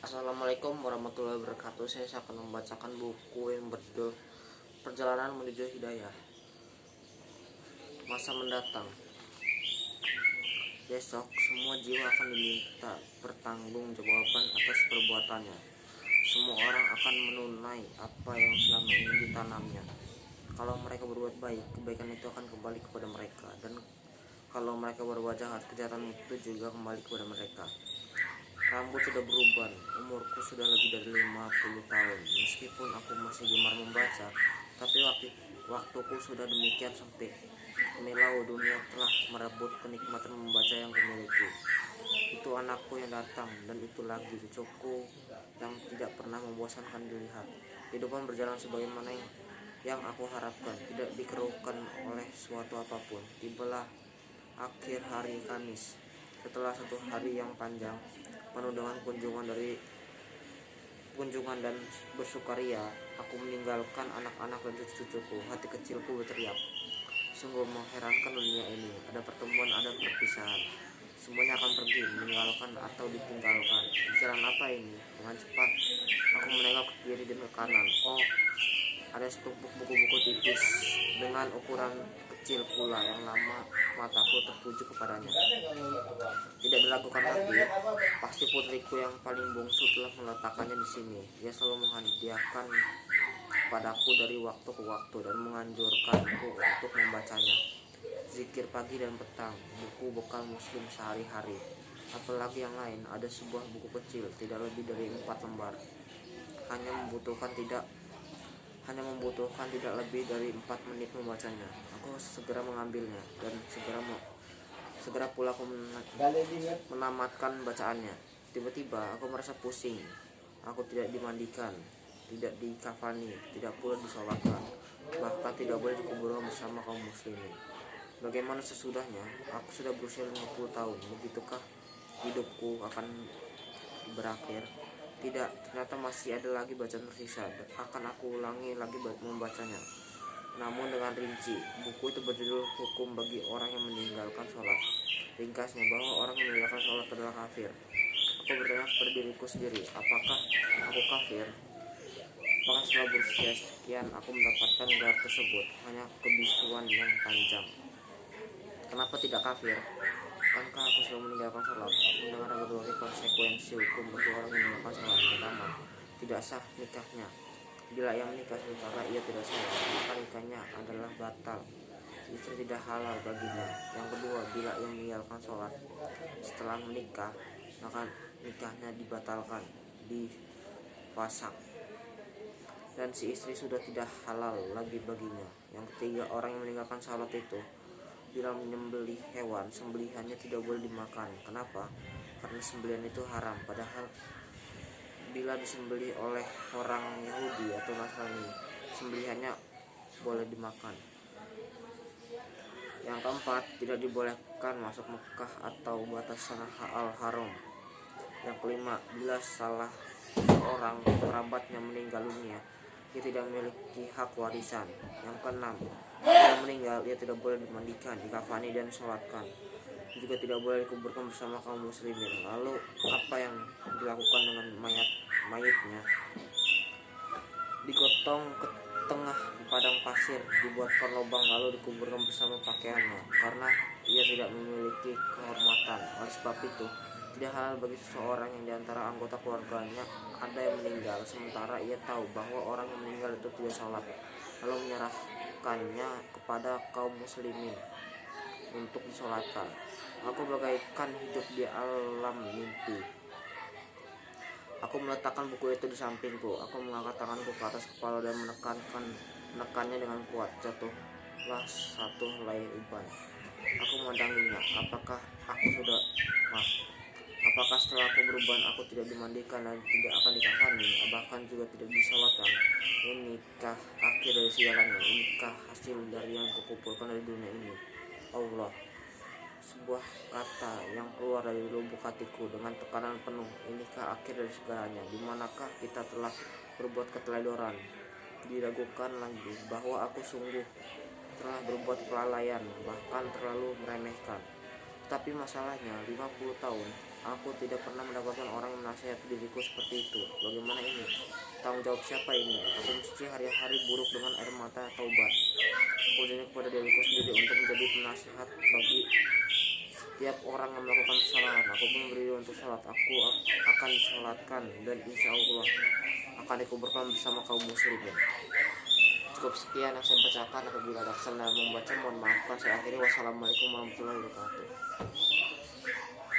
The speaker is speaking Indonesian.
Assalamualaikum warahmatullahi wabarakatuh. Saya akan membacakan buku yang berjudul Perjalanan Menuju Hidayah. Masa mendatang. Besok semua jiwa akan diminta pertanggungjawaban atas perbuatannya. Semua orang akan menunai apa yang selama ini ditanamnya. Kalau mereka berbuat baik, kebaikan itu akan kembali kepada mereka, dan kalau mereka berbuat jahat, kejahatan itu juga kembali kepada mereka. Rambut sudah beruban, umurku sudah lebih dari 50 tahun. Meskipun aku masih gemar membaca, tapi waktuku sudah demikian sempit. Milau dunia telah merebut kenikmatan membaca yang kumiliki. Itu anakku yang datang, dan itu lagi cucuku yang tidak pernah membosankan dilihat. Kehidupan berjalan sebagaimana yang aku harapkan, tidak dikeruhkan oleh suatu apapun. Tibalah akhir hari Kamis. Setelah satu hari yang panjang, penuh dengan kunjungan dan bersukaria, aku meninggalkan anak-anak dan cucu-cucuku. Hati kecilku berteriak, sungguh mengherankan dunia ini. Ada pertemuan, ada perpisahan. Semuanya akan pergi, meninggalkan atau ditinggalkan. Jalan apa ini? Dengan cepat aku menengok ke kiri dan ke kanan. Oh, ada setumpuk buku-buku tipis dengan ukuran kecil pula yang lama mataku tertuju kepadanya. Tidak dilakukan lagi. Pasti putriku yang paling bungsu telah meletakkannya di sini. Dia selalu menghadiahkan padaku dari waktu ke waktu dan menganjurkanku untuk membacanya. Zikir pagi dan petang, buku bekal muslim sehari-hari. Apalagi yang lain, ada sebuah buku kecil, tidak lebih dari 4 lembar. Hanya membutuhkan tidak lebih dari 4 menit membacanya. Aku segera mengambilnya dan segera pula aku menamatkan bacaannya. Tiba-tiba aku merasa pusing. Aku tidak dimandikan, tidak dikafani, tidak pula disolatkan, bahkan tidak boleh dikuburkan bersama kaum muslimin. Bagaimana sesudahnya? Aku sudah berusia 50 tahun. Begitukah hidupku akan berakhir? Tidak, ternyata masih ada lagi bacaan tersisa. Akan aku ulangi lagi membacanya, namun dengan rinci. Buku itu berjudul Hukum Bagi Orang Yang Meninggalkan Sholat. Ringkasnya, bahwa orang yang meninggalkan sholat adalah kafir. Aku bertanya kepada diriku sendiri, apakah aku kafir? Apakah setelah berusia sekian aku mendapatkan gelar tersebut? Hanya kebisuan yang panjang. Kenapa tidak kafir? Bukankah aku sudah meninggalkan sholat? Aku mendengar berbagai konsekuensi hukum bagi orang yang meninggalkan sholat. Pertama, tidak sah nikahnya. Bila ia menikah sementara ia tidak sholat, maka nikahnya adalah batal. Istri tidak halal baginya. Yang kedua, bila ia meninggalkan sholat setelah menikah, maka nikahnya dibatalkan, difasak, dan si istri sudah tidak halal lagi baginya. Yang ketiga, orang yang meninggalkan sholat itu bila menyembelih hewan, sembelihannya tidak boleh dimakan. Kenapa? Karena sembelihan itu haram. Padahal bila disembelih oleh orang Yahudi atau Nasrani, sembelihannya boleh dimakan. Yang keempat, tidak dibolehkan masuk Mekah atau batasan al-Haram. Yang kelima, bila salah seorang kerabatnya meninggal dunia, ia tidak memiliki hak warisan. Yang keenam, bila meninggal ia tidak boleh dimandikan, dikafani dan disolatkan, juga tidak boleh dikuburkan bersama kaum muslimin. Lalu apa yang dilakukan dengan mayatnya? Digotong ke tengah padang pasir, dibuatkan lubang, lalu dikuburkan bersama pakaiannya, karena ia tidak memiliki kehormatan. Oleh sebab itu, tidak halal bagi seseorang yang diantara anggota keluarganya ada yang meninggal, sementara ia tahu bahwa orang yang meninggal itu tidak sholat, lalu menyerahkannya kepada kaum muslimin untuk disolatkan. Aku bagaikan hidup di alam mimpi. Aku meletakkan buku itu di sampingku. Aku mengangkat tanganku ke atas kepala dan menekannya dengan kuat. Jatuhlah satu helai uban. Aku memandanginya. Apakah setelah aku beruban aku tidak dimandikan dan tidak akan dikafani, bahkan juga tidak disolatkan? Inikah akhir dari segalanya? Inikah hasil dari yang kukumpulkan dari dunia ini? Allah, sebuah kata yang keluar dari lubuk hatiku dengan tekanan penuh. Inikah akhir dari segalanya? Dimanakah kita telah berbuat keteledoran? Diragukan lagi bahwa aku sungguh telah berbuat kelalaian, bahkan terlalu meremehkan. Tapi masalahnya 50 tahun Aku tidak pernah mendapatkan orang yang menasihati diriku seperti itu. Bagaimana ini? Tanggung jawab siapa ini? Aku mesti hari-hari buruk dengan air mata taubat. Aku janji kepada diriku sendiri untuk menjadi penasihat bagi setiap orang yang melakukan kesalahan. Aku pun berdiri untuk sholat. Aku akan disolatkan dan insya Allah akan dikuburkan bersama kaum muslimin. Cukup sekian yang saya bacakan. Apabila ada kesalahan membaca, mohon maafkan. Saya akhiri. Wassalamualaikum warahmatullahi wabarakatuh.